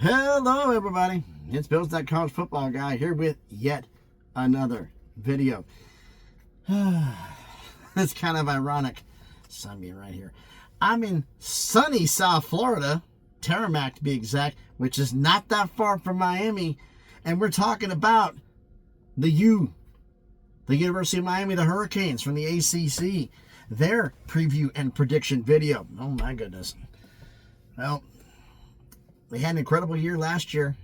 Hello, everybody. It's Bill's That College Football Guy here with yet another video. It's kind of ironic. Sun being right here. I'm in sunny South Florida, Tarmac to be exact, which is not that far from Miami, and we're talking about the University of Miami, the Hurricanes from the ACC, their preview and prediction video. Oh my goodness. Well, they had an incredible year last year.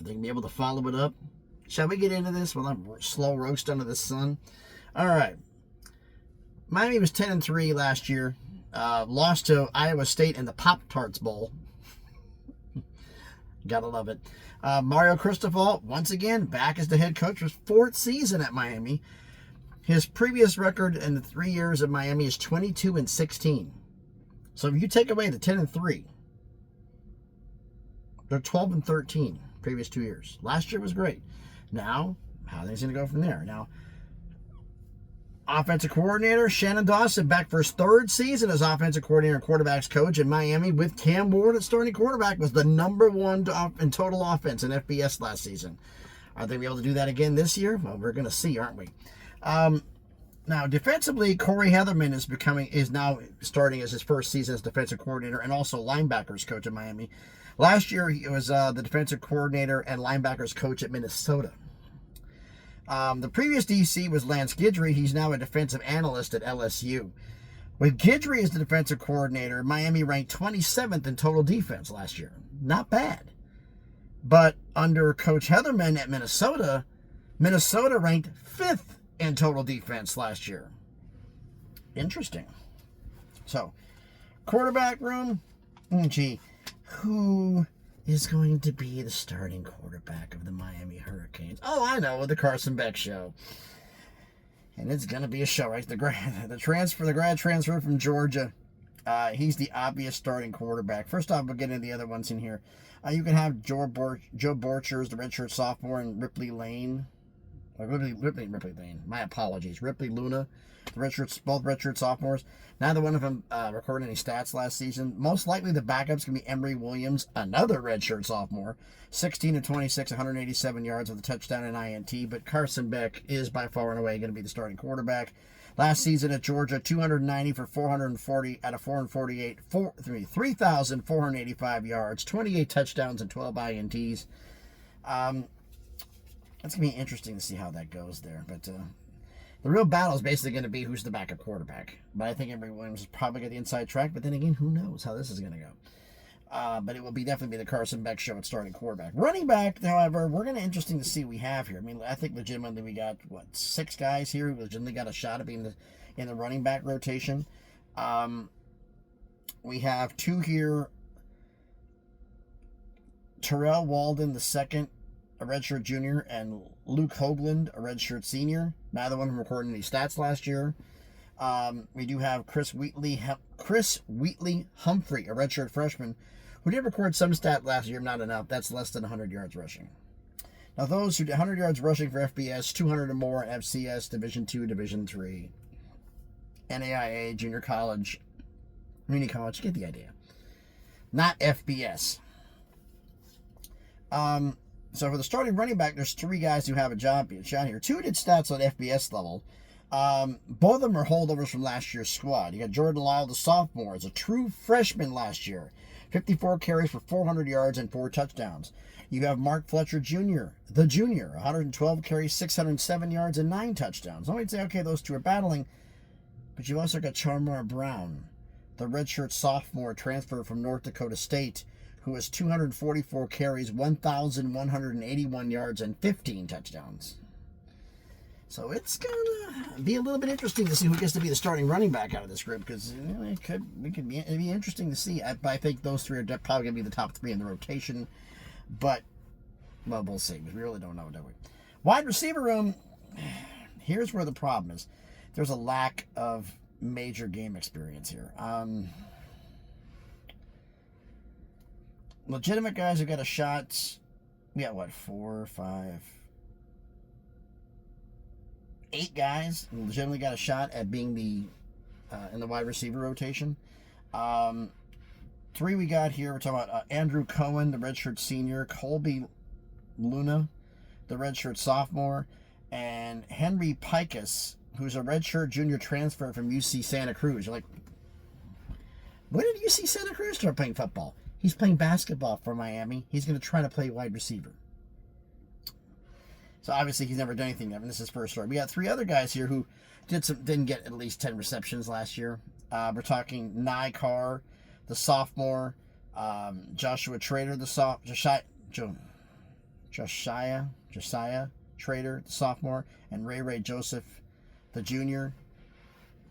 I think we'll be able to follow it up. Shall we get into this while I'm slow roast under the sun? All right. Miami was 10-3 last year. Lost to Iowa State in the Pop-Tarts Bowl. Gotta love it. Mario Cristobal, once again, back as the head coach, was fourth season at Miami. His previous record in the 3 years at Miami is 22-16. So if you take away the 10-3, they're 12-13 previous 2 years. Last year was great. Now, how are things going to go from there? Now, offensive coordinator Shannon Dawson back for his third season as offensive coordinator and quarterbacks coach in Miami with Cam Ward at starting quarterback, was the number one in total offense in FBS last season. Are they going to be able to do that again this year? Well, we're going to see, aren't we? Now, defensively, Corey Heatherman is now starting as his first season as defensive coordinator and also linebackers coach at Miami. Last year, he was the defensive coordinator and linebackers coach at Minnesota. The previous DC was Lance Guidry. He's now a defensive analyst at LSU. With Guidry as the defensive coordinator, Miami ranked 27th in total defense last year. Not bad. But under Coach Heatherman at Minnesota, Minnesota ranked 5th in total defense last year. Interesting. So, quarterback room, who is going to be the starting quarterback of the Miami Hurricanes? Oh, I know, the Carson Beck show. And it's going to be a show, right? The grad transfer from Georgia. He's the obvious starting quarterback. First off, we'll get into the other ones in here. You can have Joe Borchers, the redshirt sophomore, and Ripley Lane. Ripley Lane. My apologies. Ripley Luna, both redshirt sophomores. Neither one of them recorded any stats last season. Most likely the backups can be Emory Williams, another redshirt sophomore, 16-26, 187 yards with a touchdown and INT. But Carson Beck is by far and away going to be the starting quarterback. Last season at Georgia, 290 for 440 out of 448, 3,485 yards, 28 touchdowns and 12 INTs. It's going to be interesting to see how that goes there. But the real battle is basically going to be who's the backup quarterback. But I think Emory Williams is probably got the inside track. But then again, who knows how this is going to go. But it will definitely be the Carson Beck show at starting quarterback. Running back, however, we're going to interesting to see what we have here. I mean, I think legitimately we got, 6 guys here who legitimately got a shot at being in the running back rotation. We have 2 here. Terrell Walden, the second, a redshirt junior, and Luke Hoagland, a redshirt senior. Neither one of them recorded any stats last year. We do have Chris Wheatley Humphrey, a redshirt freshman, who did record some stat last year, not enough. That's less than 100 yards rushing. Now, those who did 100 yards rushing for FBS, 200 or more in FCS, Division II, Division III, NAIA, junior college, community college, you get the idea. Not FBS. So for the starting running back, there's 3 guys who have a shot here. 2 did stats on FBS level. Both of them are holdovers from last year's squad. You got Jordan Lyle, the sophomore, as a true freshman last year. 54 carries for 400 yards and 4 touchdowns. You have Mark Fletcher Jr., the junior, 112 carries, 607 yards, and 9 touchdowns. I might say, okay, those 2 are battling. But you've also got Charmar Brown, the redshirt sophomore transfer from North Dakota State, who has 244 carries, 1,181 yards, and 15 touchdowns. So it's going to be a little bit interesting to see who gets to be the starting running back out of this group, because it'd be interesting to see. I think those 3 are probably going to be the top 3 in the rotation, but, well, we'll see. We really don't know, do we? Wide receiver room, here's where the problem is. There's a lack of major game experience here. Legitimate guys who got a shot. We got 4, 5, 8 guys who legitimately got a shot at being in the wide receiver rotation. Three we got here. We're talking about Andrew Cohen, the redshirt senior, Colby Luna, the redshirt sophomore, and Henry Pikus, who's a redshirt junior transfer from UC Santa Cruz. You're like, when did UC Santa Cruz start playing football? He's playing basketball for Miami. He's going to try to play wide receiver. So obviously he's never done anything there, and this is his first start. We got three other guys here who didn't get at least 10 receptions last year. We're talking Nye Carr, the sophomore, Joshua Trader, the Josiah Trader, the sophomore, and Ray Joseph, the junior.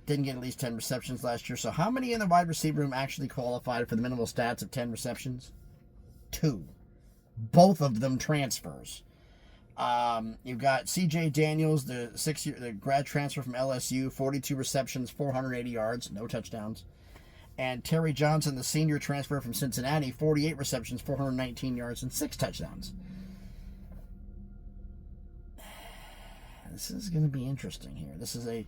Didn't get at least 10 receptions last year. So how many in the wide receiver room actually qualified for the minimal stats of 10 receptions? 2. Both of them transfers. You've got CJ Daniels, the grad transfer from LSU, 42 receptions, 480 yards, no touchdowns. And Terry Johnson, the senior transfer from Cincinnati, 48 receptions, 419 yards, and 6 touchdowns. This is going to be interesting here. This is a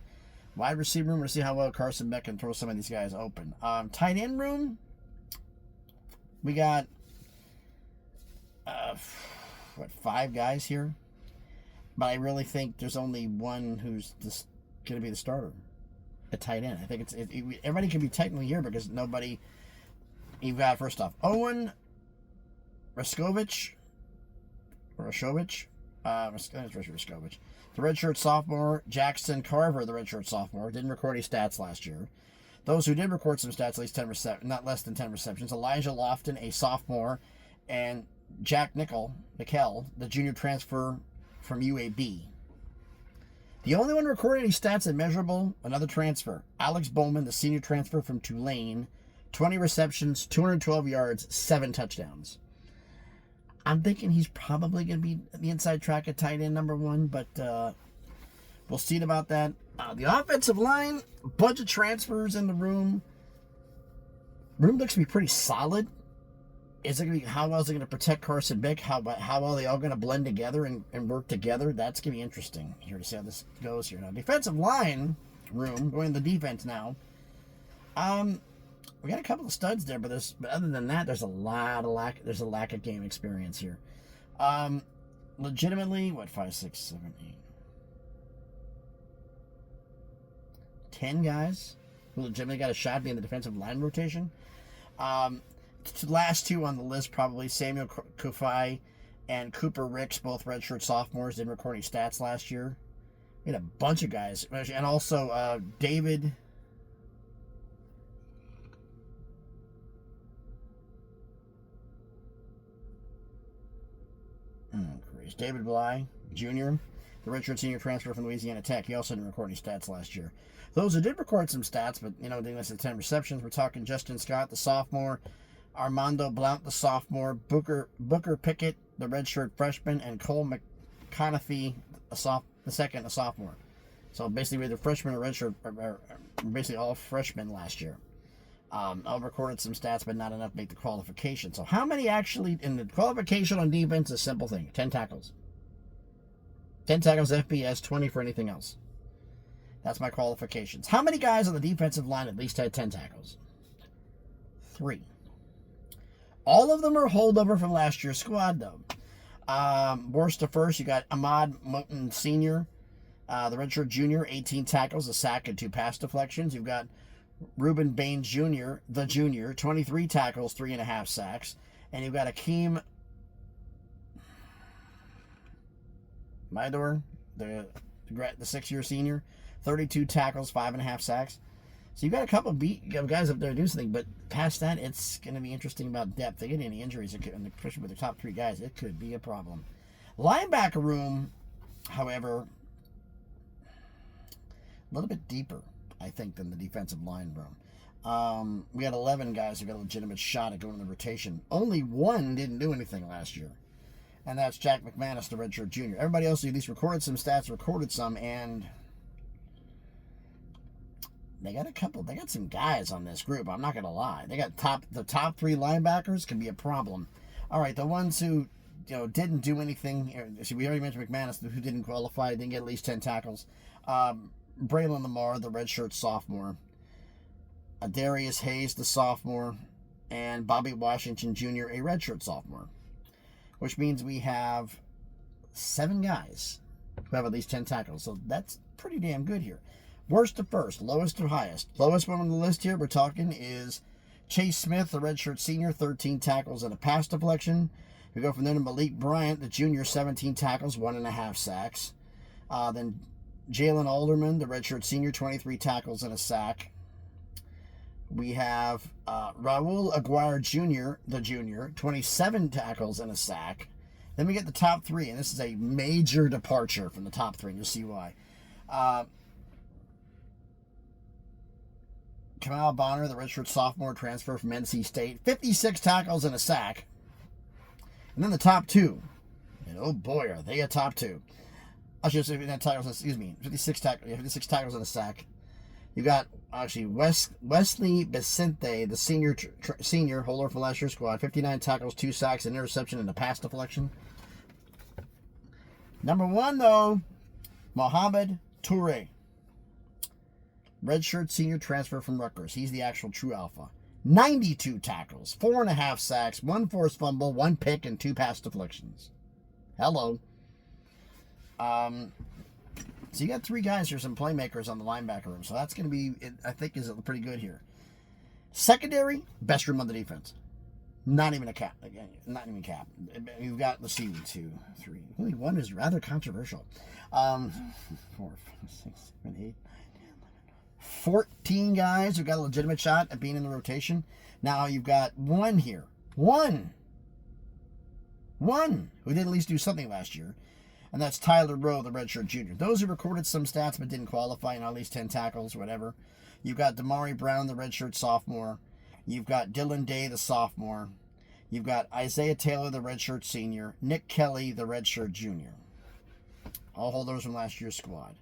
wide receiver room. We'll see how well Carson Beck can throw some of these guys open. Tight end room, we got 5 guys here. But I really think there's only one who's going to be the starter at tight end. I think everybody can be technically here because nobody. You've got, first off, Owen Raskovich, the redshirt sophomore. Jackson Carver, the redshirt sophomore, didn't record any stats last year. Those who did record some stats, at least not less than 10 receptions. Elijah Lofton, a sophomore, and Jack Nickel, the junior transfer from UAB. The only one recording any stats that measurable, another transfer, Alex Bowman, the senior transfer from Tulane, 20 receptions, 212 yards, 7 touchdowns. I'm thinking he's probably going to be the inside track at tight end number 1, but we'll see about that. The offensive line, bunch of transfers in the room. Room looks to be pretty solid. Is it going to be, how well is it going to protect Carson Beck? How well are they all going to blend together and work together? That's going to be interesting here to see how this goes here. Now, defensive line room, going to the defense now. We got a couple of studs there, but other than that, there's a lack of game experience here. Legitimately, 5, 6, 7, 8, 10 guys who legitimately got a shot being the defensive line rotation. Last 2 on the list, probably Samuel Kufai and Cooper Ricks, both redshirt sophomores, didn't record any stats last year. We had a bunch of guys. And also David. David Bly Jr., the redshirt senior transfer from Louisiana Tech. He also didn't record any stats last year. Those who did record some stats, but didn't less than 10 receptions, we're talking Justin Scott, the sophomore, Armando Blount, the sophomore, Booker Pickett, the redshirt freshman, and Cole McConaughey, the second, a sophomore. So basically, the freshmen or redshirt are basically all freshmen last year. I recorded some stats, but not enough to make the qualification. So how many actually, in the qualification on defense is a simple thing. 10 tackles. 10 tackles FBS, 20 for anything else. That's my qualifications. How many guys on the defensive line at least had 10 tackles? 3. All of them are holdover from last year's squad, though. Worst to first, you got Ahmad Moten Sr., the redshirt junior, 18 tackles, a sack, and 2 pass deflections. You've got Reuben Baines Jr., the junior, 23 tackles, 3.5 sacks. And you've got Akeem Midor, the 6-year senior, 32 tackles, 5.5 sacks. So you've got a couple of guys up there to do something, but past that, it's going to be interesting about depth. If they get any injuries, especially with the top 3 guys, it could be a problem. Linebacker room, however, a little bit deeper, I think, than the defensive line room. We had 11 guys who got a legitimate shot at going in the rotation. Only 1 didn't do anything last year, and that's Jack McManus, the redshirt junior. Everybody else who at least recorded some stats, and they got some guys on this group. I'm not going to lie. They got the top 3 linebackers can be a problem. All right, the ones who didn't do anything. See, we already mentioned McManus, who didn't qualify, didn't get at least 10 tackles. Braylon Lamar, the redshirt sophomore. Darius Hayes, the sophomore. and Bobby Washington Jr., a redshirt sophomore, which means we have 7 guys who have at least 10 tackles. So that's pretty damn good here. Worst to first, lowest to highest. Lowest one on the list here we're talking is Chase Smith, the redshirt senior, 13 tackles and a pass deflection. We go from there to Malik Bryant, the junior, 17 tackles, 1.5 sacks. Then Jalen Alderman, the redshirt senior, 23 tackles and a sack. We have Raul Aguirre Jr., the junior, 27 tackles and a sack. Then we get the top 3, and this is a major departure from the top 3, and you'll see why. Kamal Bonner, the redshirt sophomore, transfer from NC State, 56 tackles and a sack. And then the top 2, and oh boy, are they a top 2. I should say not tackles. Excuse me, 56 tackles and a sack. You got actually Wesley Vicente, the senior holder for last year's squad, 59 tackles, 2 sacks, an interception, and a pass deflection. Number 1 though, Mohamed Toure, redshirt senior transfer from Rutgers. He's the actual true alpha. 92 tackles, 4.5 sacks, 1 forced fumble, 1 pick, and 2 pass deflections. Hello. So you got 3 guys here, some playmakers on the linebacker room. So that's going to be, I think, is pretty good here. Secondary, best room on the defense. Not even a cap. Again, not even cap. You've got, let's see, 2, 3. Only one is rather controversial. 4, 5, 6, 7, 8, 9, 10, 11. 14 guys who got a legitimate shot at being in the rotation. Now you've got 1 here. One who did at least do something last year. And that's Tyler Rowe, the redshirt junior. Those who recorded some stats but didn't qualify, at least 10 tackles, whatever. You've got Damari Brown, the redshirt sophomore. You've got Dylan Day, the sophomore. You've got Isaiah Taylor, the redshirt senior. Nick Kelly, the redshirt junior. All holders from last year's squad.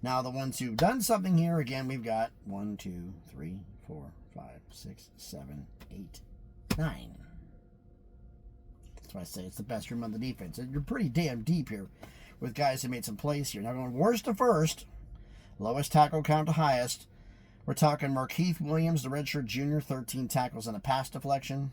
Now, the ones who've done something here, again, we've got 1, 2, 3, 4, 5, 6, 7, 8, 9. That's why I say it's the best room on the defense. You're pretty damn deep here with guys who made some plays here. Now, going worst to first, lowest tackle count to highest, we're talking Markeith Williams, the redshirt junior, 13 tackles and a pass deflection.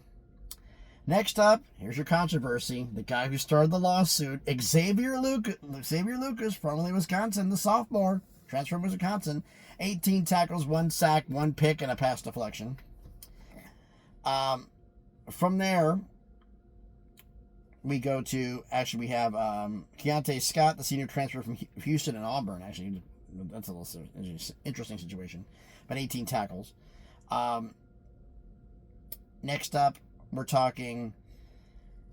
Next up, here's your controversy. The guy who started the lawsuit, Xavier Lucas, formerly Wisconsin, the sophomore, transferred from Wisconsin, 18 tackles, 1 sack, 1 pick, and a pass deflection. From there, we go to, actually, we have Keontae Scott, the senior transfer from Houston and Auburn. Actually, that's a little interesting situation. But 18 tackles. Next up, we're talking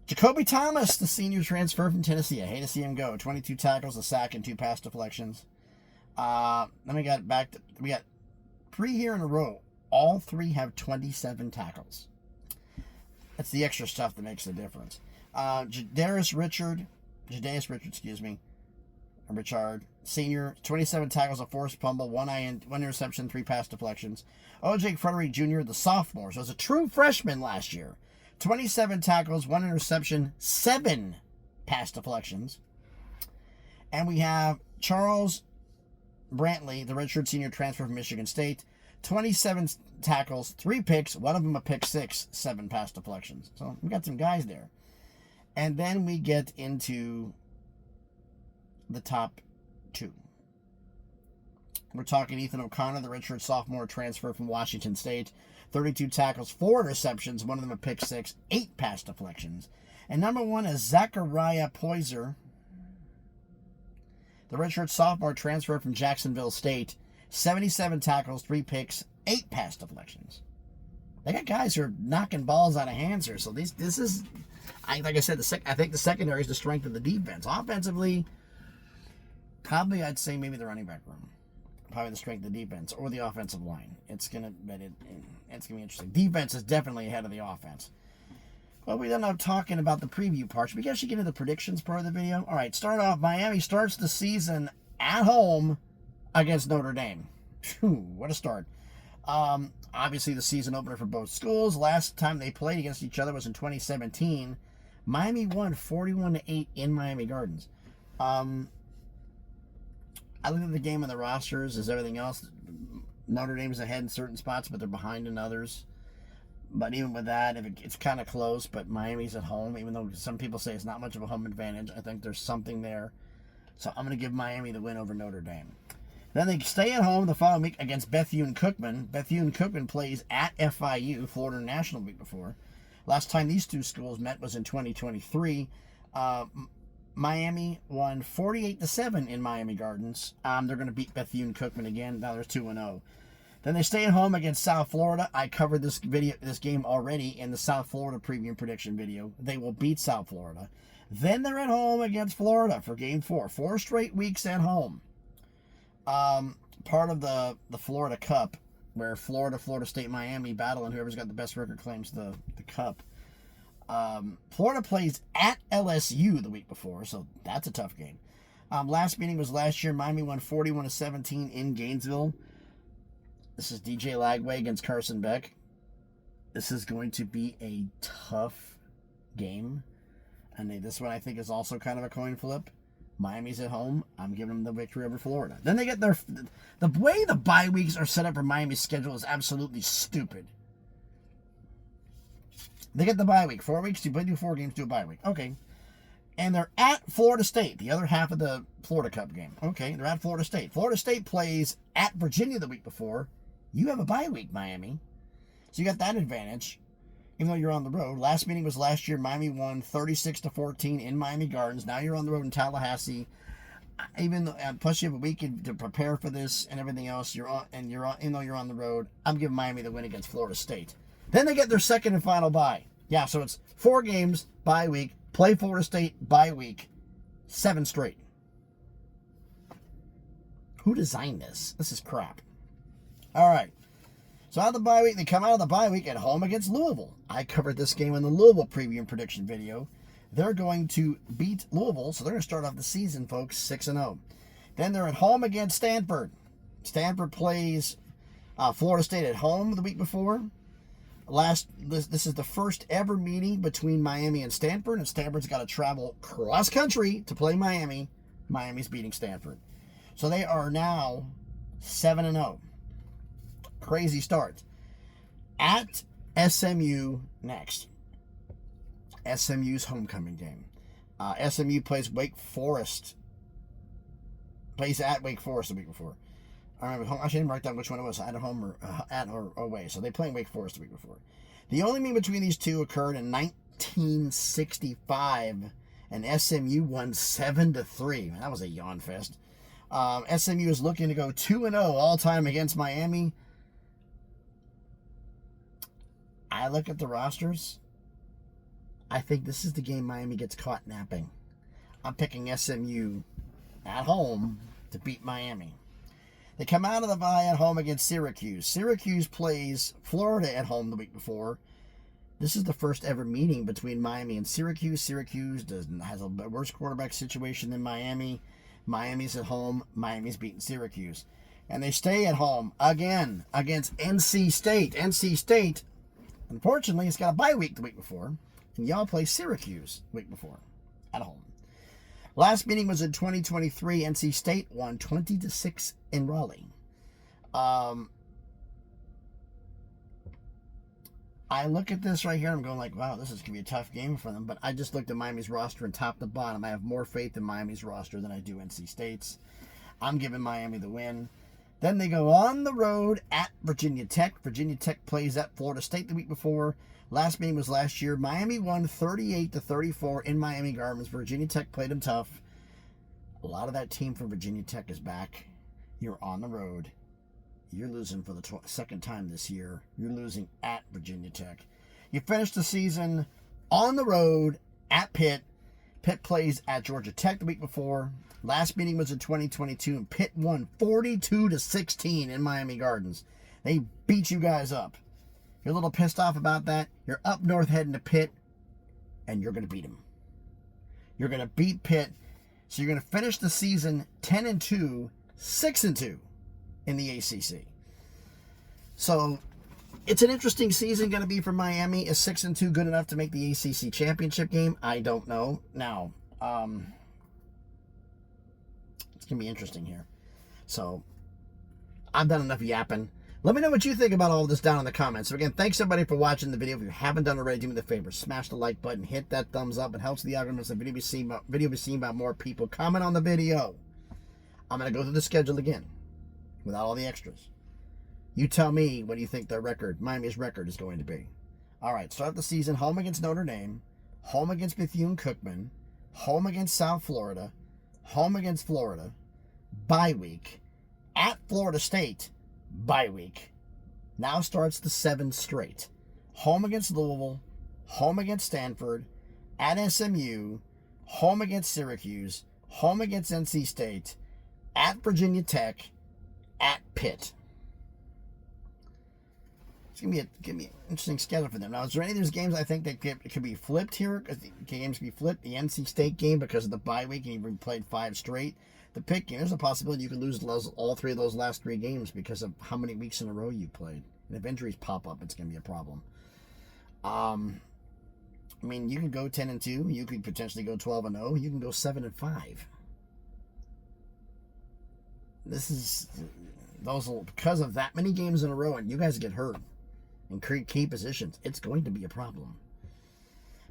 Jacoby Thomas, the senior transfer from Tennessee. I hate to see him go. 22 tackles, a sack, and 2 pass deflections. Then we got 3 here in a row. All 3 have 27 tackles. That's the extra stuff that makes the difference. Jadarius Richard, Richard, senior, 27 tackles, a forced fumble, 1 interception, 3 pass deflections. O.J. Frederick Jr., the sophomore, so it's a true freshman last year. 27 tackles, 1 interception, 7 pass deflections. And we have Charles Brantley, the redshirt senior transfer from Michigan State. 27 tackles, 3 picks, one of them a pick 6, 7 pass deflections. So we got some guys there. And then we get into the top 2. We're talking Ethan O'Connor, the redshirt sophomore transfer from Washington State. 32 tackles, 4 interceptions, one of them a pick 6, 8 pass deflections. And number 1 is Zachariah Poyser, the redshirt sophomore transfer from Jacksonville State. 77 tackles, 3 picks, 8 pass deflections. They got guys who are knocking balls out of hands here. So this is, like I said, I think the secondary is the strength of the defense. Offensively, probably I'd say maybe the running back room. Probably the strength of the defense or the offensive line. It's gonna be interesting. Defense is definitely ahead of the offense. Well, we're done talking about the preview parts. We actually get into the predictions part of the video. All right, start off. Miami starts the season at home against Notre Dame. Whew, what a start. Obviously, the season opener for both schools. Last time they played against each other was in 2017. Miami won 41-8 in Miami Gardens. I look at the game and the rosters as everything else. Notre Dame's ahead in certain spots, but they're behind in others. But even with that, it's kind of close, but Miami's at home, even though some people say it's not much of a home advantage. I think there's something there. So I'm going to give Miami the win over Notre Dame. Then they stay at home the following week against Bethune-Cookman. Bethune-Cookman plays at FIU, Florida National week before. Last time these two schools met was in 2023. Miami won 48-7 in Miami Gardens. They're going to beat Bethune-Cookman again. Now they're 2-0. Then they stay at home against South Florida. I covered this game already in the South Florida preview prediction video. They will beat South Florida. Then they're at home against Florida for Game 4. 4 straight weeks at home. Part of the Florida Cup, where Florida State, Miami battle, and whoever's got the best record claims the cup. Florida plays at LSU the week before, so that's a tough game. Last meeting was last year. Miami won 41-17 in Gainesville. This is DJ Lagway against Carson Beck. This is going to be a tough game. And this one I think is also kind of a coin flip. Miami's at home. I'm giving them the victory over Florida. Then they get the way the bye weeks are set up for Miami's schedule is absolutely stupid. They get the bye week. 4 weeks, you play 4 games, do a bye week. Okay. And they're at Florida State, the other half of the Florida Cup game. Okay, they're at Florida State. Florida State plays at Virginia the week before. You have a bye week, Miami. So you got that advantage, even though you're on the road. Last meeting was last year. Miami won 36-14 in Miami Gardens. Now you're on the road in Tallahassee. Plus you have a week to prepare for this and everything else. Even though you're on the road, I'm giving Miami the win against Florida State. Then they get their second and final bye. Yeah, so it's 4 games, bye week, play Florida State, bye week, 7 straight. Who designed this? This is crap. All right. So out of the bye week, they come out of the bye week at home against Louisville. I covered this game in the Louisville preview and prediction video. They're going to beat Louisville, so they're going to start off the season, folks, 6-0. Then they're at home against Stanford. Stanford plays Florida State at home the week before. This is the first ever meeting between Miami and Stanford Stanford's got to travel cross country to play Miami. Miami's beating Stanford. So they are now 7-0. Crazy start. At SMU next. SMU's homecoming game. SMU plays Wake Forest. Plays at Wake Forest the week before. I didn't write down which one it was, at home or at or away. So they playing Wake Forest the week before. The only meeting between these two occurred in 1965, and SMU won 7-3. Man, that was a yawn fest. SMU is looking to go 2-0 all time against Miami. I look at the rosters. I think this is the game Miami gets caught napping. I'm picking SMU at home to beat Miami. They come out of the bye at home against Syracuse. Syracuse plays Florida at home the week before. This is the first ever meeting between Miami and Syracuse. Syracuse has a worse quarterback situation than Miami. Miami's at home. Miami's beating Syracuse. And they stay at home again against NC State. NC State, unfortunately, has got a bye week the week before. And y'all play Syracuse the week before at home. Last meeting was in 2023. NC State won 20-6 in Raleigh. I look at this right here, I'm going like, wow, this is going to be a tough game for them. But I just looked at Miami's roster and top to bottom. I have more faith in Miami's roster than I do NC State's. I'm giving Miami the win. Then they go on the road at Virginia Tech. Virginia Tech plays at Florida State the week before. Last meeting was last year. Miami won 38-34 in Miami Gardens. Virginia Tech played them tough. A lot of that team from Virginia Tech is back. You're on the road. You're losing for the second time this year. You're losing at Virginia Tech. You finished the season on the road at Pitt. Pitt plays at Georgia Tech the week before. Last meeting was in 2022, and Pitt won 42-16 in Miami Gardens. They beat you guys up. You're a little pissed off about that. You're up north heading to Pitt, and you're going to beat them. You're going to beat Pitt. So you're going to finish the season 10-2, 6-2 in the ACC. So it's an interesting season going to be for Miami. Is 6-2 good enough to make the ACC Championship game? I don't know. Now, it's going to be interesting here. So I've done enough yapping. Let me know what you think about all of this down in the comments. So again, thanks everybody for watching the video. If you haven't done already, do me the favor, smash the like button, hit that thumbs up. It helps the algorithm so the video be seen by more people. Comment on the video. I'm going to go through the schedule again without all the extras. You tell me what do you think their record, Miami's record, is going to be. All right, start the season home against Notre Dame, home against Bethune-Cookman, home against South Florida, home against Florida, bye week, at Florida State, bye week. Now starts the 7 straight. Home against Louisville, home against Stanford, at SMU, home against Syracuse, home against NC State, at Virginia Tech, at Pitt. It's going to be an interesting schedule for them. Now, is there any of those games I think that could be flipped here? Because the games could be flipped. The NC State game because of the bye week and you've played 5 straight. The Pitt game, there's a possibility you could lose all 3 of those last 3 games because of how many weeks in a row you played. And if injuries pop up, it's going to be a problem. I mean, you could go 10-2. You could potentially go 12-0. You can go 7-5. Because of that many games in a row and you guys get hurt in key positions, it's going to be a problem.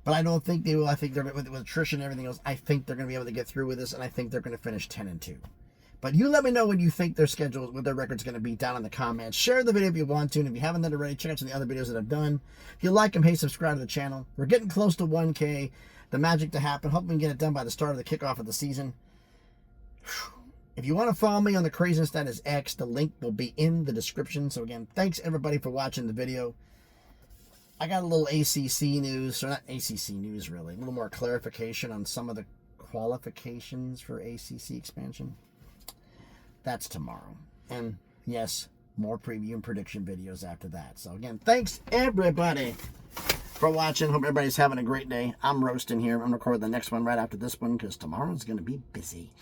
But I don't think they will. I think they're with attrition and everything else. I think they're going to be able to get through with this, and I think they're going to finish 10-2. But you let me know what you think their schedule, what their record's going to be down in the comments. Share the video if you want to, and if you haven't done it already, check out some of the other videos that I've done. If you like them, hey, subscribe to the channel. We're getting close to 1K. The magic to happen. Hope we can get it done by the start of the kickoff of the season. If you want to follow me on the craziness that is X, the link will be in the description. So again, thanks everybody for watching the video. I got a little ACC news, or not ACC news really, a little more clarification on some of the qualifications for ACC expansion. That's tomorrow. And yes, more preview and prediction videos after that. So again, thanks everybody for watching. Hope everybody's having a great day. I'm roasting here. I'm going to record the next one right after this one because tomorrow's going to be busy.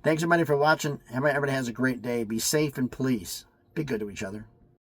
Thanks everybody for watching. Everybody has a great day. Be safe and please be good to each other.